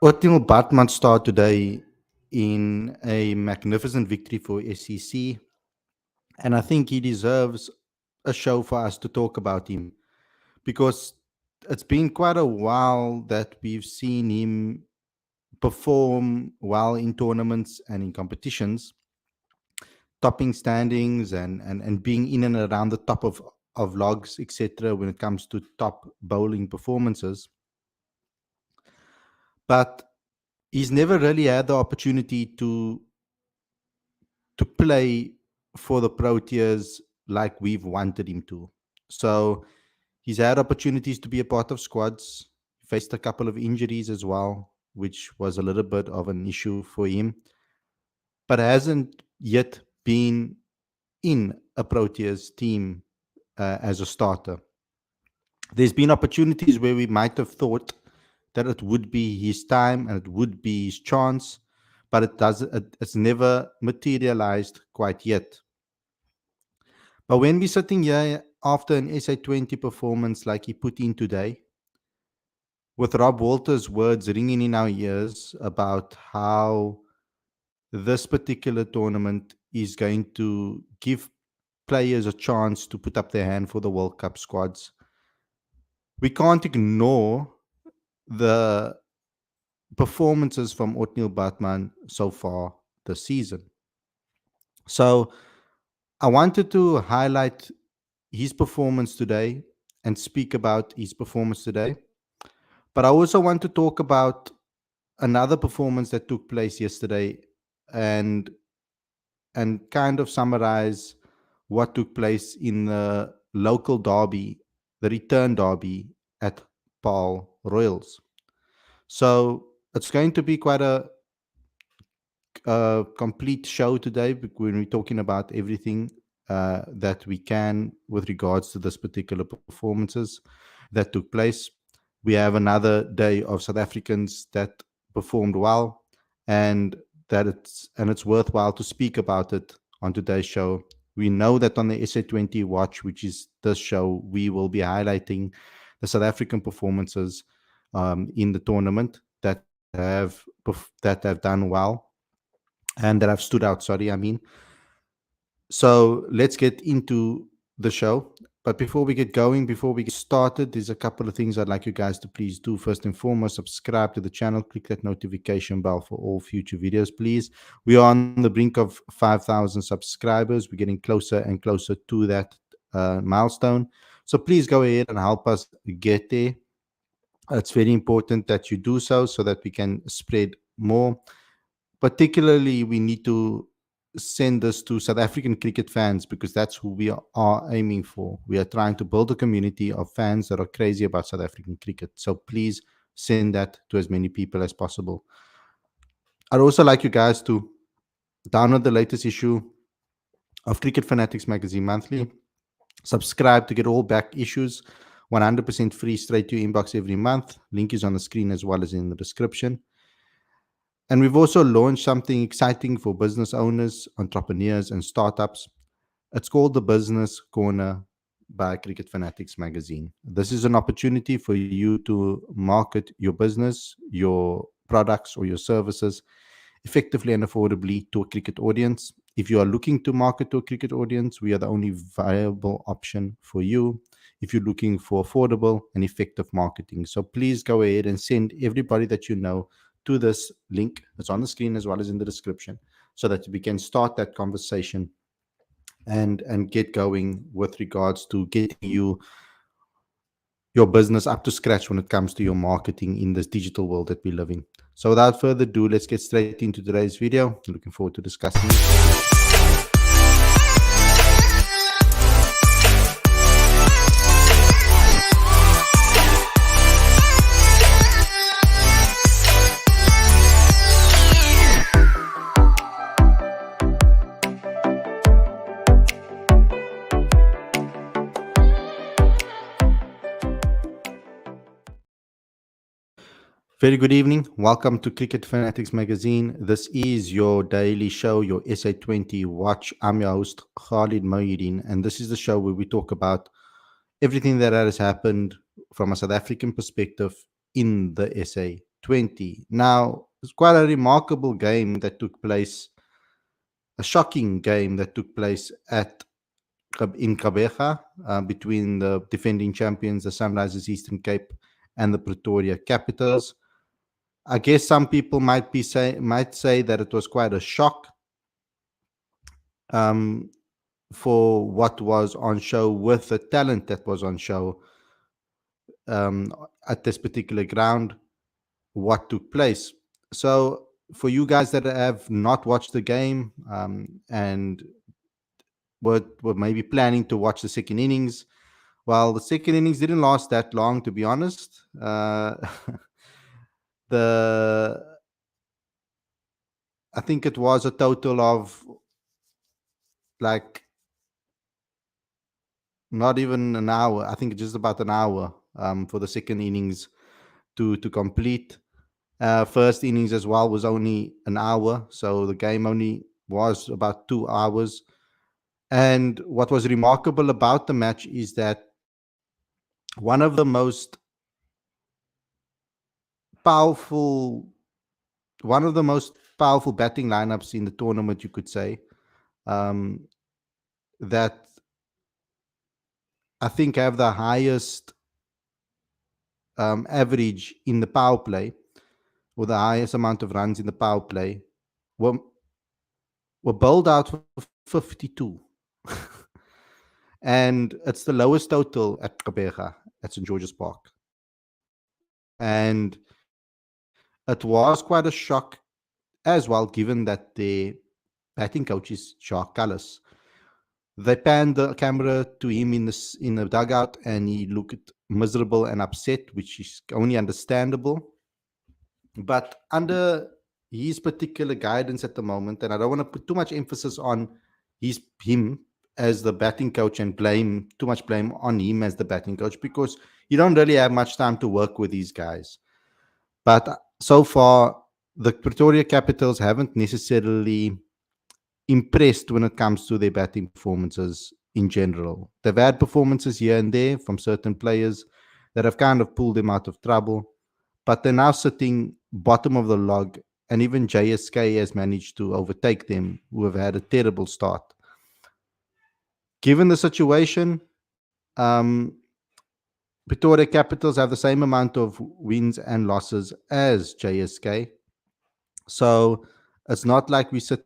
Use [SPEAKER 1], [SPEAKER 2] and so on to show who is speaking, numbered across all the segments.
[SPEAKER 1] Ottniel Bartman starred today in a magnificent victory for SEC, and I think he deserves a show for us to talk about him because it's been quite a while that we've seen him perform well in tournaments and in competitions, topping standings and being in and around the top of logs, etc., when it comes to top bowling performances. But he's never really had the opportunity to play for the Proteas like we've wanted him to. So he's had opportunities to be a part of squads, faced a couple of injuries as well, which was a little bit of an issue for him, but hasn't yet been in a Proteas team as a starter. There's been opportunities where we might have thought that it would be his time and it would be his chance, but it's never materialized quite yet. But when we're sitting here after an SA20 performance like he put in today, with Rob Walter's words ringing in our ears about how this particular tournament is going to give players a chance to put up their hand for the World Cup squads, we can't ignore the performances from Ottniel Bartman so far this season. So I wanted to highlight his performance today and speak about his performance today. But I also want to talk about another performance that took place yesterday and kind of summarize what took place in the local derby, the return derby at Paarl Royals. So it's going to be quite a complete show today when we're talking about everything that we can with regards to this particular performances that took place. We have another day of South Africans that performed well, and it's worthwhile to speak about it on today's show. We know that on the SA20 Watch, which is this show, we will be highlighting the South African performances in the tournament that have done well and that have stood out. So let's get into the show. But before we get going, before we get started, there's a couple of things I'd like you guys to please do. First and foremost, subscribe to the channel, click that notification bell for all future videos, please. We are on the brink of 5,000 subscribers. We're getting closer and closer to that milestone. So please go ahead and help us get there. It's very important that you do so that we can spread more. Particularly, we need to send this to South African cricket fans because that's who we are aiming for. We are trying to build a community of fans that are crazy about South African cricket. So please send that to as many people as possible. I'd also like you guys to download the latest issue of Cricket Fanatics Magazine Monthly. Subscribe to get all back issues, 100% free, straight to your inbox every month. Link is on the screen as well as in the description. And we've also launched something exciting for business owners, entrepreneurs, and startups. It's called the Business Corner by Cricket Fanatics Magazine. This is an opportunity for you to market your business, your products, or your services effectively and affordably to a cricket audience. If you are looking to market to a cricket audience, we are the only viable option for you if you're looking for affordable and effective marketing. So please go ahead and send everybody that you know to this link that's on the screen as well as in the description so that we can start that conversation and get going with regards to getting your business up to scratch when it comes to your marketing in this digital world that we live in. So without further ado, let's get straight into today's video. Looking forward to discussing it. Very good evening. Welcome to Cricket Fanatics Magazine. This is your daily show, your SA20 Watch. I'm your host, Khalid, and this is the show where we talk about everything that has happened from a South African perspective in the SA SA20. Now, it's quite a remarkable game that took place, a shocking game that took place in Gqeberha between the defending champions, the Sunrisers Eastern Cape, and the Pretoria Capitals. I guess some people might say that it was quite a shock um, for what was on show, with the talent that was on show um, at this particular ground, what took place. So, for you guys that have not watched the game and were maybe planning to watch the second innings, well, the second innings didn't last that long, to be honest. The I think it was a total of like not even an hour. I think just about an hour for the second innings to complete. First innings as well was only an hour, so the game only was about 2 hours. And what was remarkable about the match is that one of the most powerful, one of the most powerful batting lineups in the tournament, you could say, um, that I think have the highest average in the power play, or the highest amount of runs in the power play, were, were bowled out for 52. And it's the lowest total at Gqeberha, at St. George's Park. And it was quite a shock as well, given that the batting coach is Jacques Callis. They panned the camera to him in the dugout, and he looked miserable and upset, which is only understandable. But under his particular guidance at the moment, and I don't want to put too much emphasis on him as the batting coach and too much blame on him as the batting coach, because you don't really have much time to work with these guys. But so far, the Pretoria Capitals haven't necessarily impressed when it comes to their batting performances in general. They've had performances here and there from certain players that have kind of pulled them out of trouble, but they're now sitting bottom of the log, and even JSK has managed to overtake them, who have had a terrible start. Given the situation, Pretoria Capitals have the same amount of wins and losses as JSK. So it's not like we're sitting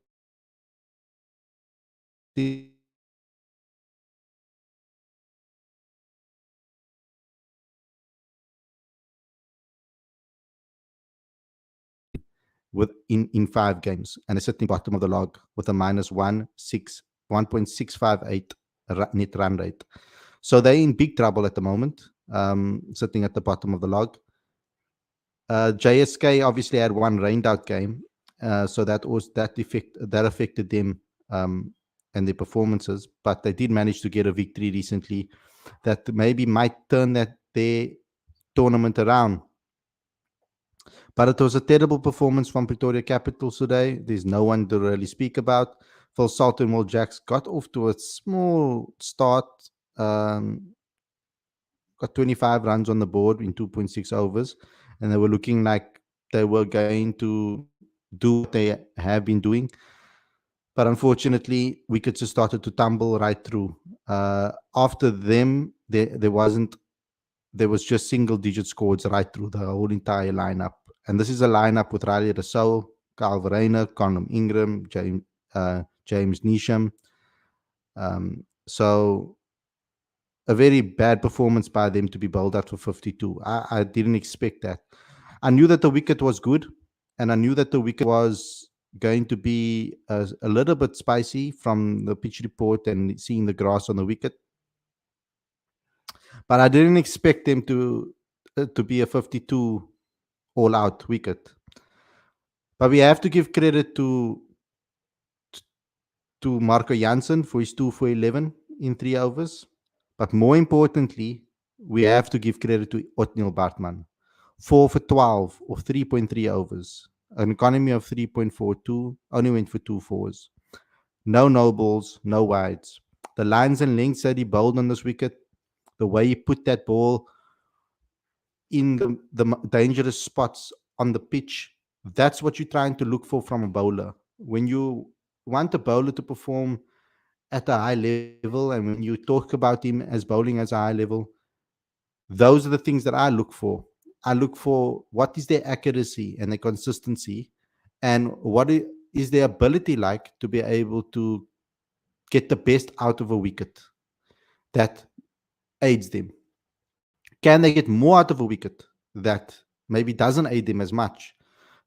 [SPEAKER 1] in 5 games, and they're sitting bottom of the log with a minus 1.658 net run rate. So they're in big trouble at the moment, sitting at the bottom of the log. JSK obviously had one rained out game, so that affected them and their performances. But they did manage to get a victory recently that maybe might turn their tournament around. But it was a terrible performance from Pretoria Capitals today. There's no one to really speak about. Phil Salt and Will Jacks got off to a small start. Got 25 runs on the board in 2.6 overs, and they were looking like they were going to do what they have been doing. But unfortunately, wickets just started to tumble right through. After them, there was just single-digit scores right through the whole entire lineup. And this is a lineup with Riley Rousseau, Kyle Verreynne, Conor Ingram, James Neesham. So a very bad performance by them to be bowled out for 52. I didn't expect that. I knew that the wicket was good, and I knew that the wicket was going to be a little bit spicy from the pitch report and seeing the grass on the wicket. But I didn't expect them to be a 52 all-out wicket. But we have to give credit to Marco Jansen for his 2 for 11 in 3 overs. But more importantly, we have to give credit to Ottniel Bartman. 4 for 12 or 3.3 overs. An economy of 3.42, only went for 2 fours. No no balls, no wides. The lines and lengths that he bowled on this wicket, the way he put that ball in the dangerous spots on the pitch, that's what you're trying to look for from a bowler. When you want a bowler to perform at a high level, and when you talk about him as bowling as a high level, those are the things that I look for. I look for what is their accuracy and their consistency, and is their ability like to be able to get the best out of a wicket that aids them. Can they get more out of a wicket that maybe doesn't aid them as much?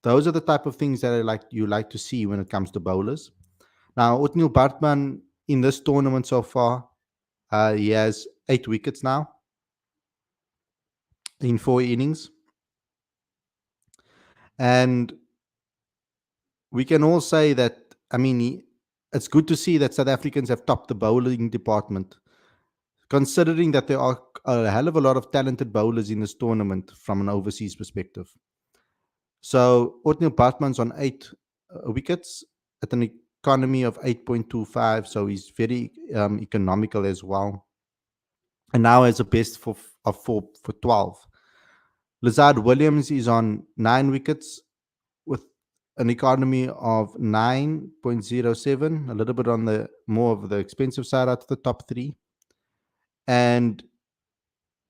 [SPEAKER 1] Those are the type of things that you like to see when it comes to bowlers. Now, Ottniel Bartman in this tournament so far, he has 8 wickets now in 4 innings. And we can all say that, I mean, it's good to see that South Africans have topped the bowling department, considering that there are a hell of a lot of talented bowlers in this tournament from an overseas perspective. So Ottniel Bartman's on 8 wickets at an economy of 8.25, so he's very economical as well. And now has a best of 4 for 12. Lazard Williams is on 9 wickets with an economy of 9.07, a little bit on the more of the expensive side out of the top three. And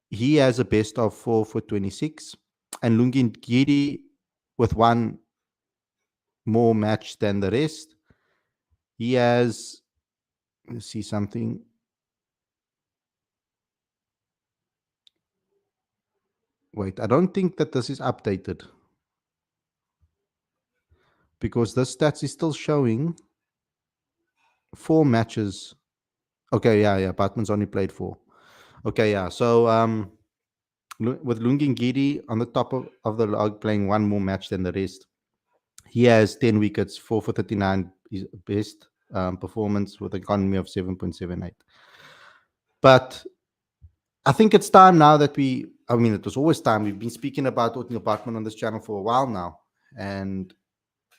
[SPEAKER 1] he has a best of 4 for 26. And Lungin Giri with one more match than the rest. He has, let's see something. Wait, I don't think that this is updated, because the stats is still showing 4 matches. Okay, yeah. Bartman's only played 4. Okay, yeah. So with Lungin Giri on the top of the log, playing one more match than the rest, he has 10 wickets, 4 for 39, his best performance with an economy of 7.78. But I think it's time now that it was always time. We've been speaking about Ottniel Bartman on this channel for a while now. And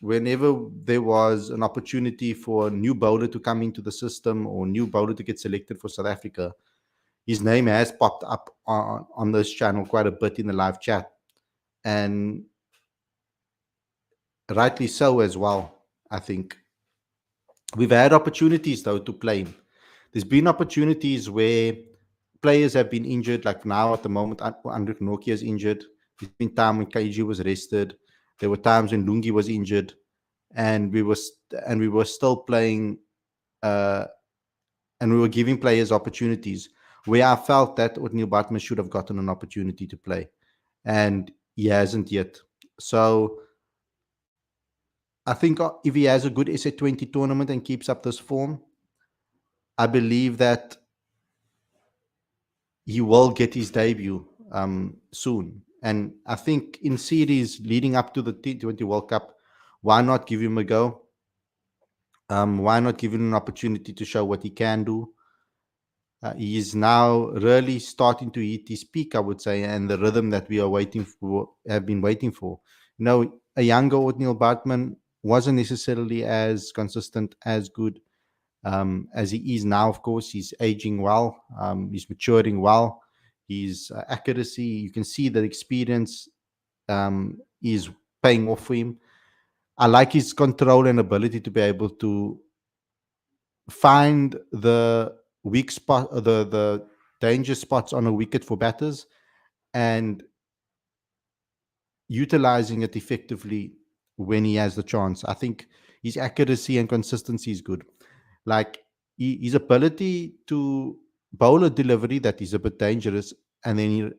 [SPEAKER 1] whenever there was an opportunity for a new bowler to come into the system or new bowler to get selected for South Africa, his name has popped up on this channel quite a bit in the live chat. And rightly so as well, I think. We've had opportunities, though, to play him. There's been opportunities where players have been injured, like now at the moment, Andrik Nokia is injured. There's been time when KG was rested. There were times when Lungi was injured, and we were still playing, and we were giving players opportunities where I felt that Ottniel Bartman should have gotten an opportunity to play, and he hasn't yet. So I think if he has a good SA20 tournament and keeps up this form, I believe that he will get his debut soon. And I think in series leading up to the T20 World Cup, why not give him a go? Why not give him an opportunity to show what he can do? He is now really starting to hit his peak, I would say, and the rhythm that we have been waiting for. A younger Ottniel Bartman wasn't necessarily as consistent, as good as he is now. Of course, he's aging well, he's maturing well. His accuracy, you can see that experience is paying off for him. I like his control and ability to be able to find the weak spot, the danger spots on a wicket for batters, and utilizing it effectively when he has the chance. I think his accuracy and consistency is good. Like his ability to bowl a delivery that is a bit dangerous, and then he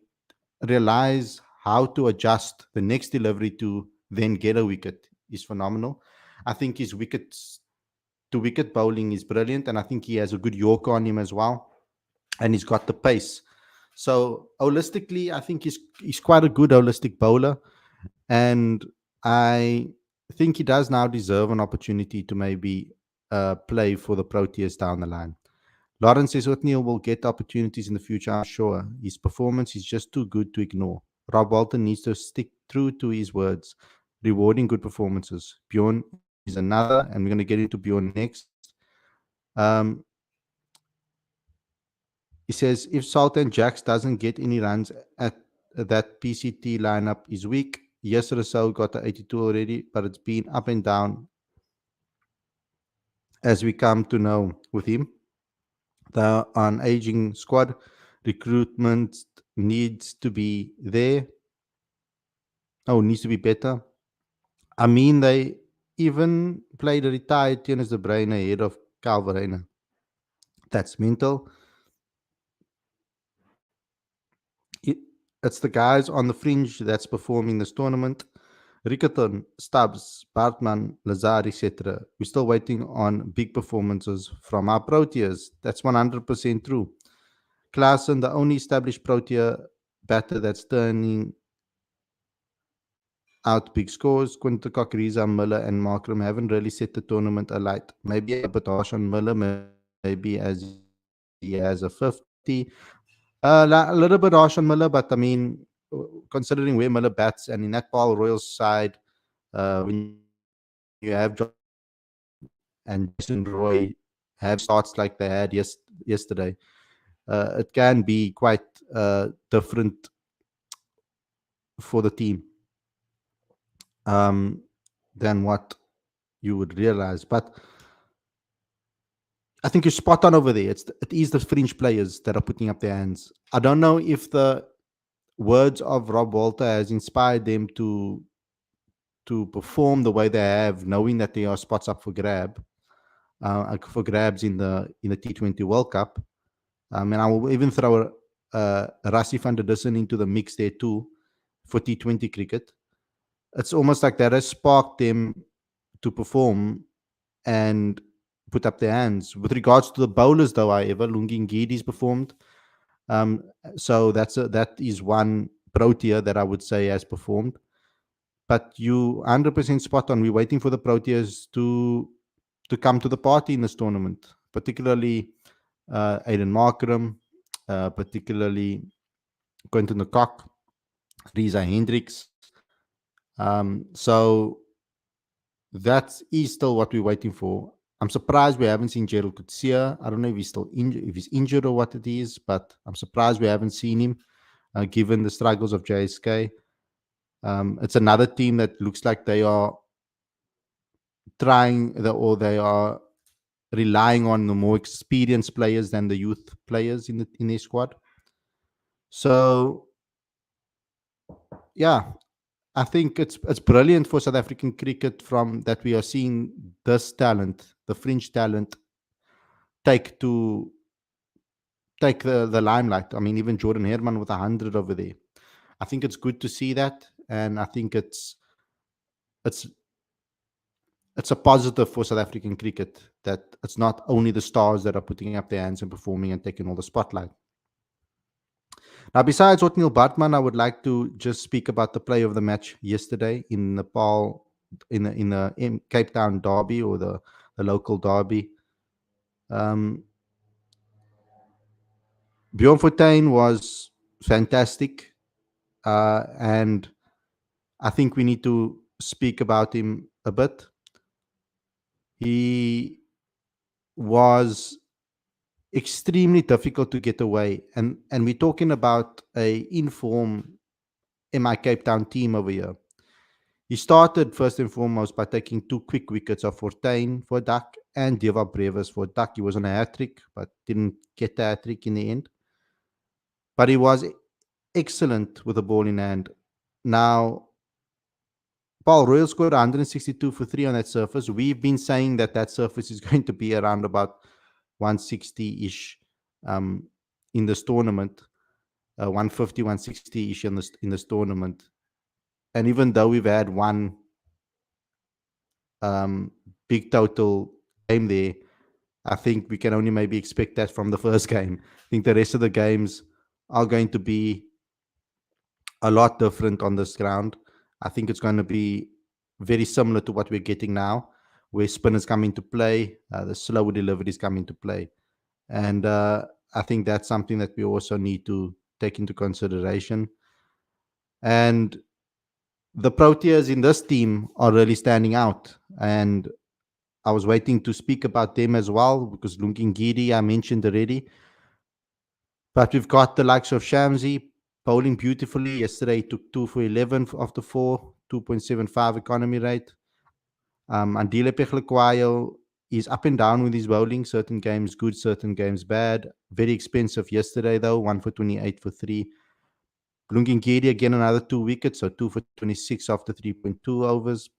[SPEAKER 1] realize how to adjust the next delivery to then get a wicket is phenomenal. I think his wickets to wicket bowling is brilliant, and I think he has a good Yorker on him as well, and he's got the pace. So holistically, I think he's quite a good holistic bowler, and I think he does now deserve an opportunity to maybe play for the Proteas down the line. Lawrence says Ottniel will get opportunities in the future, I'm sure. His performance is just too good to ignore. Rob Walton needs to stick true to his words, rewarding good performances. Bjorn is another, and we're going to get into Bjorn next. Um, he says if Sultan Jacks doesn't get any runs at that PCT lineup is weak, yesterday so got the 82 already, but it's been up and down as we come to know with him. The an aging squad recruitment needs to be there. Oh, needs to be better. I mean, they even played a retired Tennis De Bruyne ahead of Calvarena. That's mental. It, it's the guys on the fringe that's performing this tournament. Rickerton, Stubbs, Bartman, Lazar, etc. We're still waiting on big performances from our Proteas. That's 100% true. Klaassen, the only established Protea batter that's turning out big scores. Quinton Riza, Miller, and Markram haven't really set the tournament alight. Maybe a bit harsh on Miller, maybe as he has a 50. A little bit harsh on Miller, but I mean, considering where Miller bats and in that Paul Royal side, when you have John Johnson and Jason Roy have starts like they had yesterday, it can be quite different for the team um, than what you would realize. But I think you're spot on over there. It is the fringe players that are putting up their hands. I don't know if the words of Rob Walter has inspired them to perform the way they have, knowing that there are spots up for grabs in the T20 World Cup. And I will even throw Rassie van der Dussen into the mix there too for T20 cricket. It's almost like that has sparked them to perform and put up their hands. With regards to the bowlers, though, however, Lungi Ngidi's performed. So that is one Protea that I would say has performed. But you 100% spot on. We're waiting for the Proteas to come to the party in this tournament, particularly Aiden Markram, particularly Quinton de Kock, Risa Hendricks. So that is still what we're waiting for. I'm surprised we haven't seen Gerald Coetzee. I don't know if he's still if he's injured or what it is, but I'm surprised we haven't seen him, given the struggles of JSK. It's another team that looks like they are or they are relying on the more experienced players than the youth players in their squad. So yeah, I think it's brilliant for South African cricket from that we are seeing this talent, the fringe talent, take the limelight. I mean, even Jordan Herman with 100 over there. I think it's good to see that, and I think it's a positive for South African cricket that it's not only the stars that are putting up their hands and performing and taking all the spotlight. Now, besides Ottniel Bartman, I would like to just speak about the play of the match yesterday in Nepal, in Cape Town derby, or the local derby. Bjorn Fortuin was fantastic, and I think we need to speak about him a bit. He was extremely difficult to get away, and we're talking about a inform MI Cape Town team over here. He started first and foremost by taking 2 quick wickets of Fortuin for a duck and Deva Brevis for a duck. He was on a hat-trick, but didn't get the hat-trick in the end. But he was excellent with the ball in hand. Now, Paul Royal scored 162 for 3 on that surface. We've been saying that surface is going to be around about 160-ish in this tournament, 150, 160-ish in this tournament. And even though we've had one big total game there, I think we can only maybe expect that from the first game. I think the rest of the games are going to be a lot different on this ground. I think it's going to be very similar to what we're getting now, where spinners come into play, the slower deliveries come into play. And I think that's something that we also need to take into consideration. And the Proteas in this team are really standing out. And I was waiting to speak about them as well, because Lungi Ngidi I mentioned already. But we've got the likes of Shamsi, bowling beautifully. Yesterday he took 2 for 11 after 4, 2.75 economy rate. Andile Pechlekwayo is up and down with his bowling. Certain games good, certain games bad. Very expensive yesterday though, 1 for 28 for 3. Blunginkedi again another 2 wickets, so 2 for 26 after 3.2 overs.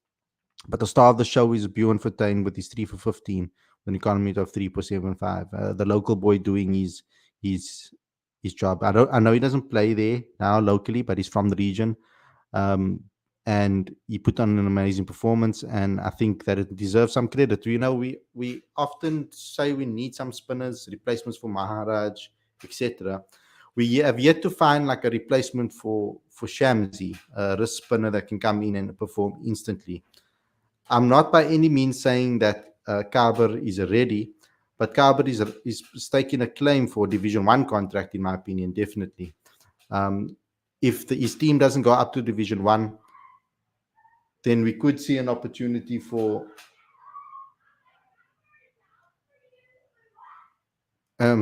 [SPEAKER 1] But the star of the show is Bjorn Fortuin with his 3 for 15 with an economy of 3.75. The local boy doing his his job. I know he doesn't play there now locally, but he's from the region. Um, and he put on an amazing performance, and I think that it deserves some credit. You know, we often say we need some spinners, replacements for Maharaj, etc. We have yet to find like a replacement for Shamsi, a wrist spinner that can come in and perform instantly. I'm not by any means saying that Kaber is ready, but Kaber is staking a claim for Division One contract, in my opinion, definitely. Um, if his team doesn't go up to Division One, then we could see an opportunity for.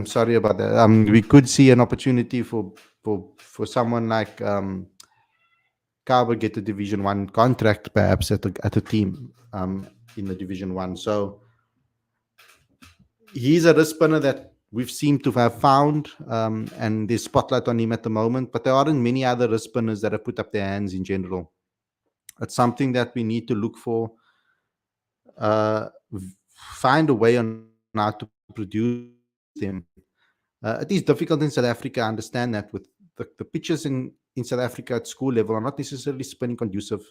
[SPEAKER 1] Sorry about that. We could see an opportunity for someone like Kaber get a Division One contract, perhaps at a team in the Division One. So he's a wrist spinner that we've seemed to have found, and there's spotlight on him at the moment. But there aren't many other wrist spinners that have put up their hands in general. It's something that we need to look for, uh, find a way on how to produce them. It is difficult in South Africa. I understand that with the pitches in South Africa at school level are not necessarily spinning conducive,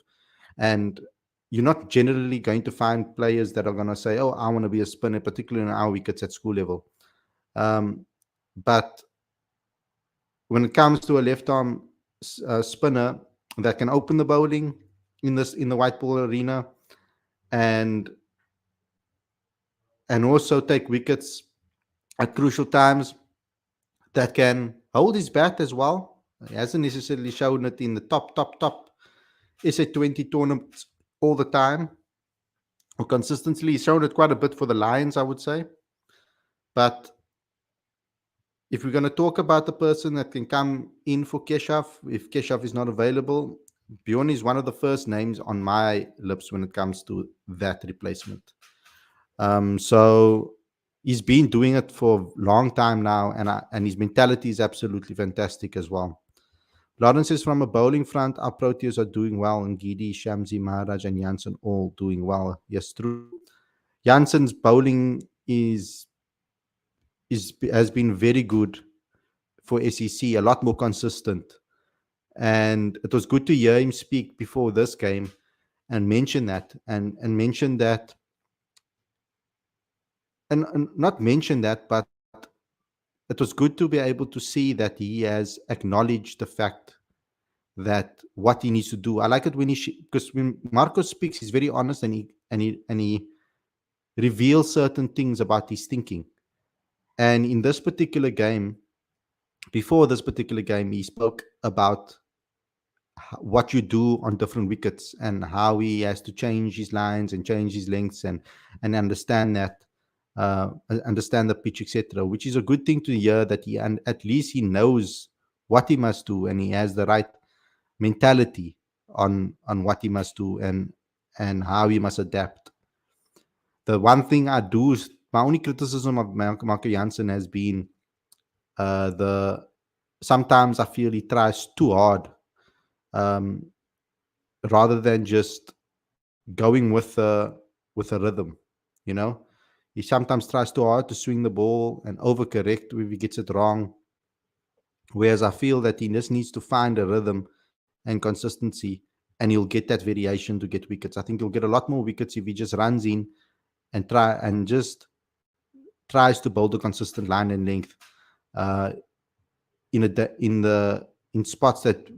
[SPEAKER 1] and you're not generally going to find players that are going to say, "Oh, I want to be a spinner," particularly in our wickets at school level. But when it comes to a left arm spinner that can open the bowling in the white ball arena, and also take wickets at crucial times, that can hold his bat as well. He hasn't necessarily shown it in the top SA20 tournaments all the time or consistently. He's shown it quite a bit for the Lions, I would say. But if we're going to talk about the person that can come in for Keshav, if Keshav is not available, Bjorn is one of the first names on my lips when it comes to that replacement. So he's been doing it for a long time now, and his mentality is absolutely fantastic as well. Lawrence says, from a bowling front, our Proteas are doing well, and Gidi, Shamsi, Maharaj, and Janssen all doing well. Yes, true. Janssen's bowling has been very good for SEC, a lot more consistent. And it was good to hear him speak before this game and mention that, and mention that, and not mention that, but it was good to be able to see that he has acknowledged the fact that what he needs to do. I like it when because when Marco speaks, he's very honest, and he reveals certain things about his thinking. And in this particular game, before this particular game, he spoke about what you do on different wickets and how he has to change his lines and change his lengths and understand that, understand the pitch, etc. Which is a good thing to hear, that he, and at least he knows what he must do, and he has the right mentality on what he must do and how he must adapt. The one thing I do is, my only criticism of Marco Jansen has been sometimes I feel he tries too hard, rather than just going with a rhythm. You know, he sometimes tries too hard to swing the ball and overcorrect if he gets it wrong. Whereas I feel that he just needs to find a rhythm and consistency, and he'll get that variation to get wickets. I think he'll get a lot more wickets if he just runs in and tries to build a consistent line and length in spots that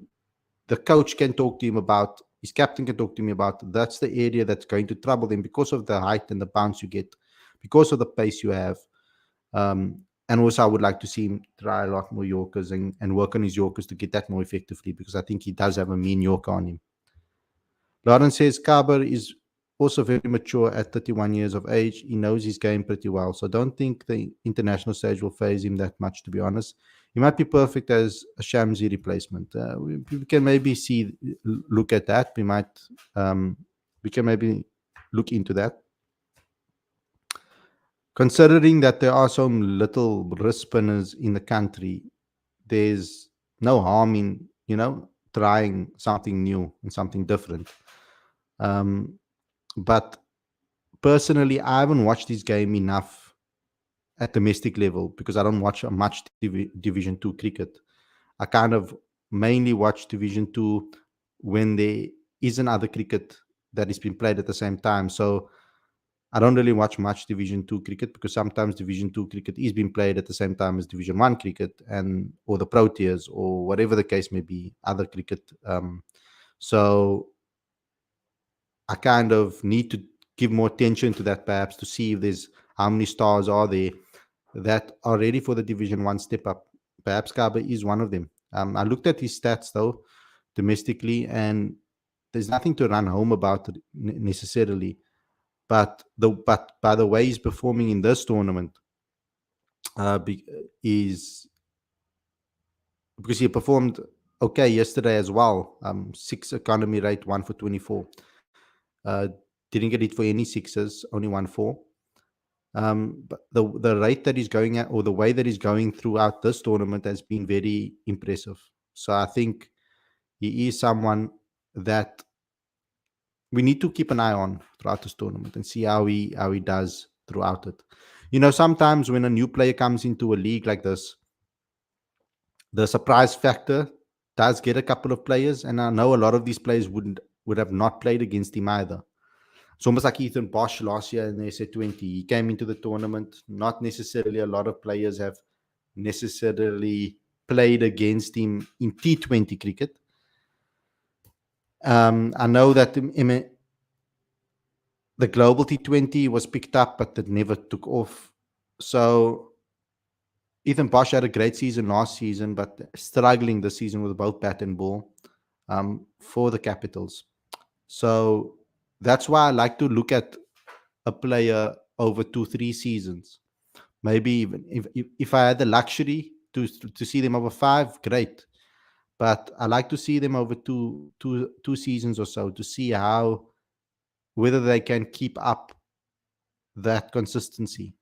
[SPEAKER 1] the coach can talk to him about, his captain can talk to him about. That's the area that's going to trouble them because of the height and the bounce you get, because of the pace you have. And also, I would like to see him try a lot more Yorkers and work on his Yorkers to get that more effectively, because I think he does have a mean Yorker on him. Lawrence says, Kaber is also very mature at 31 years of age. He knows his game pretty well. So I don't think the international stage will phase him that much, to be honest. He might be perfect as a Shamsi replacement. We can maybe look at that. We can maybe look into that. Considering that there are some little wrist spinners in the country, there's no harm in trying something new and something different. But personally, I haven't watched this game enough at domestic level because I don't watch much Division Two cricket. I kind of mainly watch Division Two when there is another cricket that is being played at the same time. So I don't really watch much Division Two cricket because sometimes Division Two cricket is being played at the same time as Division One cricket and or the Proteas or whatever the case may be, other cricket. So I kind of need to give more attention to that perhaps to see if there's how many stars are there that are ready for the Division One step up. Perhaps Kaba is one of them. I looked at his stats though domestically, and there's nothing to run home about it necessarily. But by the way he's performing in this tournament, is because he performed okay yesterday as well. 6 economy rate, 1 for 24. Didn't get it for any sixes, only 1-4. But the rate that he's going at, or the way that he's going throughout this tournament, has been very impressive. So I think he is someone that we need to keep an eye on throughout this tournament and see how he does throughout it. Sometimes when a new player comes into a league like this, the surprise factor does get a couple of players, and I know a lot of these players would have not played against him either. It's almost like Ethan Bosch last year in the SA20. He came into the tournament. Not necessarily a lot of players have necessarily played against him in T20 cricket. I know that the global T20 was picked up, but it never took off. So Ethan Bosch had a great season last season, but struggling this season with both bat and ball for the Capitals. So that's why I like to look at a player over 2-3 seasons. Maybe even if I had the luxury to see them over 5, great. But I like to see them over two seasons or so to see whether they can keep up that consistency.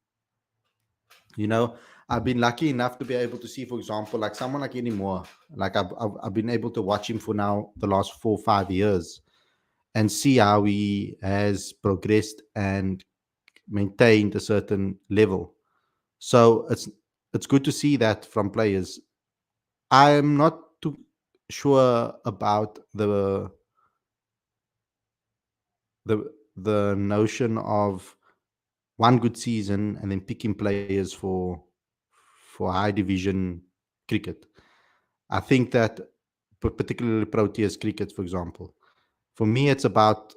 [SPEAKER 1] I've been lucky enough to be able to see, for example, like someone like Eddie Moore. Like I've been able to watch him for now the last 4 or 5 years and see how he has progressed and maintained a certain level. So it's good to see that from players. I am not too sure about the notion of one good season and then picking players for high division cricket. I think that particularly Proteas cricket, for example, for me it's about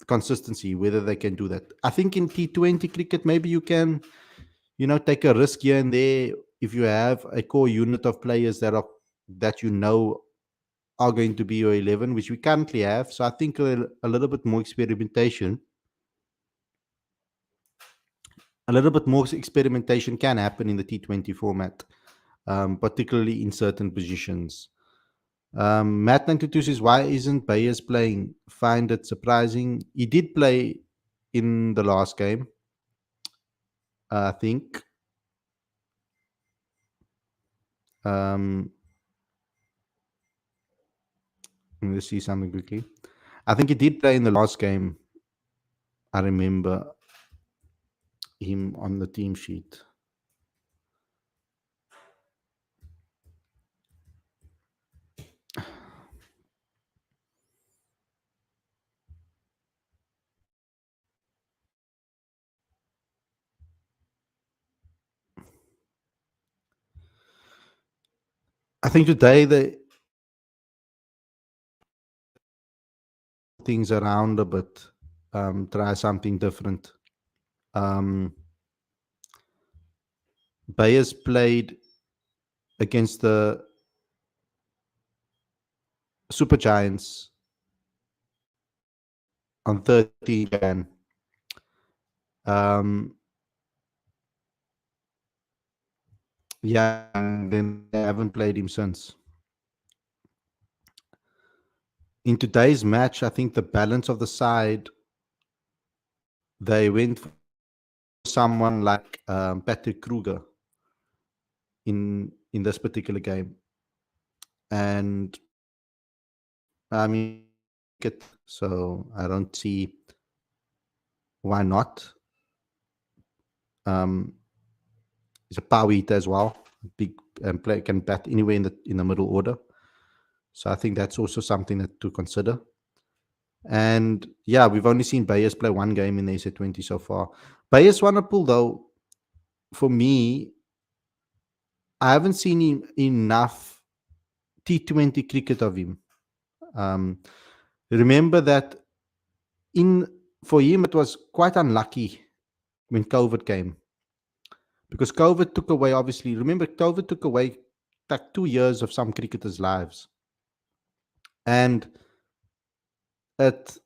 [SPEAKER 1] consistency, whether they can do that. I think in T20 cricket, maybe you can, take a risk here and there if you have a core unit of players that are going to be your 11, which we currently have. So I think a little bit more experimentation, can happen in the T20 format, particularly in certain positions. Matt 92 says, why isn't Bayliss playing? Find it surprising. He did play in the last game, I think. Let me see something quickly. I think he did play in the last game. I remember him on the team sheet. I think today the things around a bit, try something different. Bayers played against the Super Giants on 13 Jan. Yeah, and then they haven't played him since. In today's match, I think the balance of the side, they went for someone like Patrick Kruger in this particular game, and I mean, so I don't see why not. Um, he's a power hitter as well, big and play can bat anywhere in the middle order. So I think that's also something that to consider. And yeah, we've only seen Bayliss play one game in the SA20 so far. Bayliss Wonderpool, though, for me, I haven't seen enough T20 cricket of him. Um, remember that in for him it was quite unlucky when COVID came, because COVID took away, obviously. Remember, COVID took away like 2 years of some cricketers' lives, and it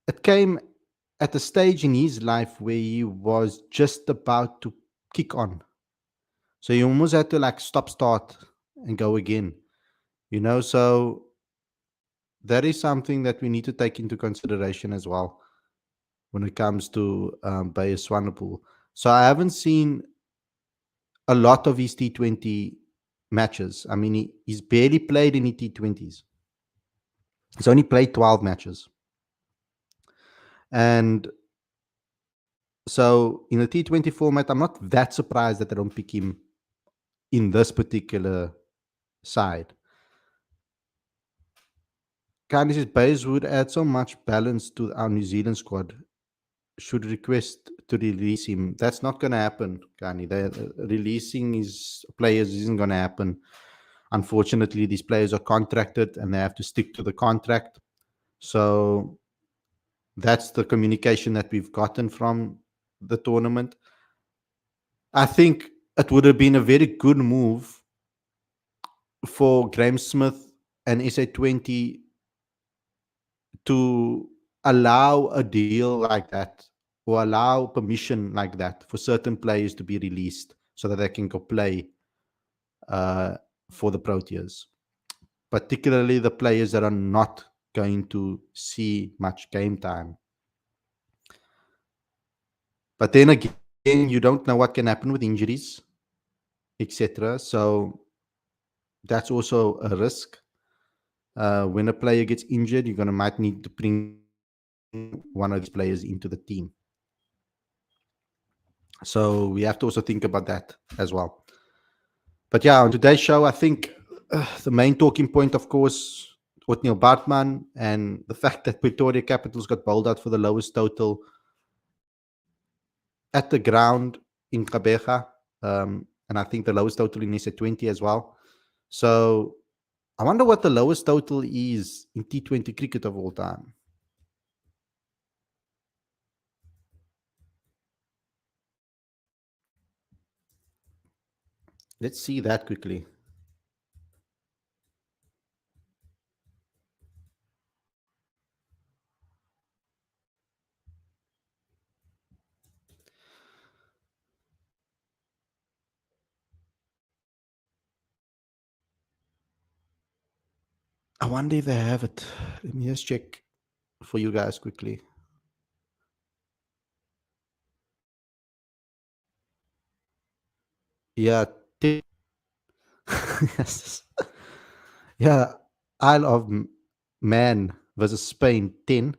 [SPEAKER 1] it came at a stage in his life where he was just about to kick on. So you almost had to like stop, start, and go again. So that is something that we need to take into consideration as well when it comes to Bayer Swanepoel. So I haven't seen a lot of his T20 matches. I mean, he's barely played any T20s. He's only played 12 matches. And so in a T20 format, I'm not that surprised that they don't pick him in this particular side. Candy says Bayes would add so much balance to our New Zealand squad. Should request to release him. That's not going to happen, Kani. Releasing his players isn't going to happen. Unfortunately, these players are contracted and they have to stick to the contract. So that's the communication that we've gotten from the tournament. I think it would have been a very good move for Graham Smith and SA20 to allow a deal like that, or allow permission like that for certain players to be released so that they can go play for the Proteas, particularly the players that are not going to see much game time. But then again, you don't know what can happen with injuries, etc. So that's also a risk. When a player gets injured, you're gonna might need to bring one of these players into the team. So we have to also think about that as well. But yeah, on today's show, I think the main talking point, of course, Ottniel Bartman and the fact that Petrova Capitals got bowled out for the lowest total at the ground in Gqeberha. And I think the lowest total in SA20 as well. So I wonder what the lowest total is in T20 cricket of all time. Let's see that quickly. I wonder if they have it. Let me just check for you guys quickly. Yeah. Yes. Yeah. Isle of Man versus Spain, 10.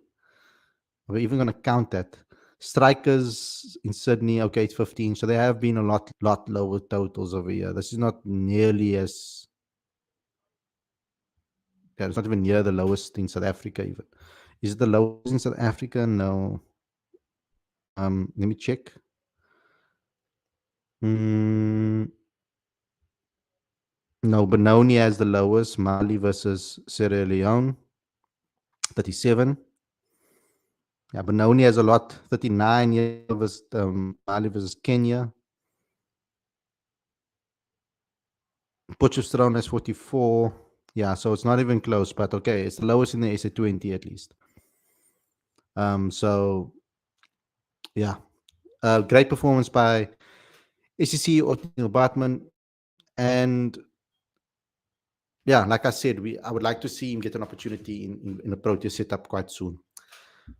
[SPEAKER 1] We're even going to count that. Strikers in Sydney, okay, it's 15. So there have been a lot lower totals over here. This is not nearly as. Yeah, it's not even near the lowest in South Africa, even. Is it the lowest in South Africa? No. Let me check. No, Benoni has the lowest. Mali versus Sierra Leone, 37. Yeah, Benoni has a lot. 39 years versus Mali versus Kenya. Potchefstroom has 44. Yeah, so it's not even close, but okay, it's the lowest in the SA20 at least. So yeah, great performance by SEC Ottniel Bartman, and yeah, like I said, I would like to see him get an opportunity in a Proteas setup quite soon.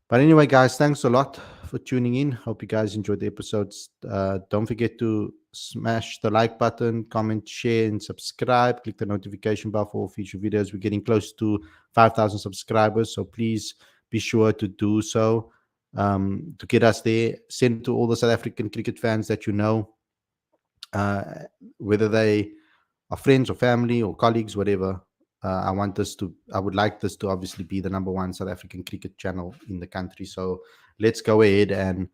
[SPEAKER 1] But anyway, guys, thanks a lot for tuning in. Hope you guys enjoyed the episodes. Don't forget to smash the like button, comment, share, and subscribe. Click the notification bell for all future videos. We're getting close to 5,000 subscribers, so please be sure to do so to get us there. Send to all the South African cricket fans that you know, uh, whether they are friends or family or colleagues, whatever. I would like this to obviously be the number one South African cricket channel in the country. So let's go ahead and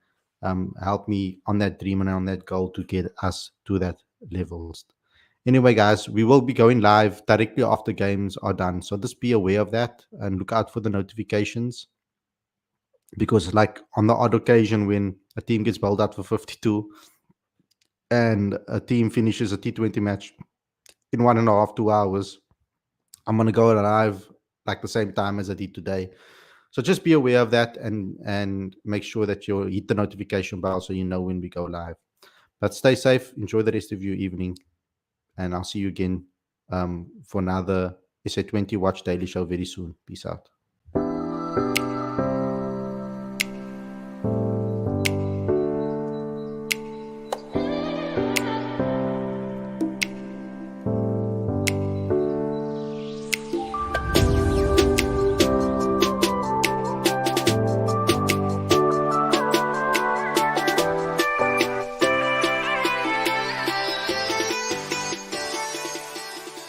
[SPEAKER 1] help me on that dream and on that goal to get us to that levels. Anyway, guys, we will be going live directly after games are done. So just be aware of that and look out for the notifications. Because like on the odd occasion when a team gets bowled out for 52 and a team finishes a T20 match in 1.5, 2 hours, I'm gonna go live like the same time as I did today. So just be aware of that and make sure that you hit the notification bell so you know when we go live. But stay safe, enjoy the rest of your evening, and I'll see you again for another SA20 Watch Daily Show very soon. Peace out.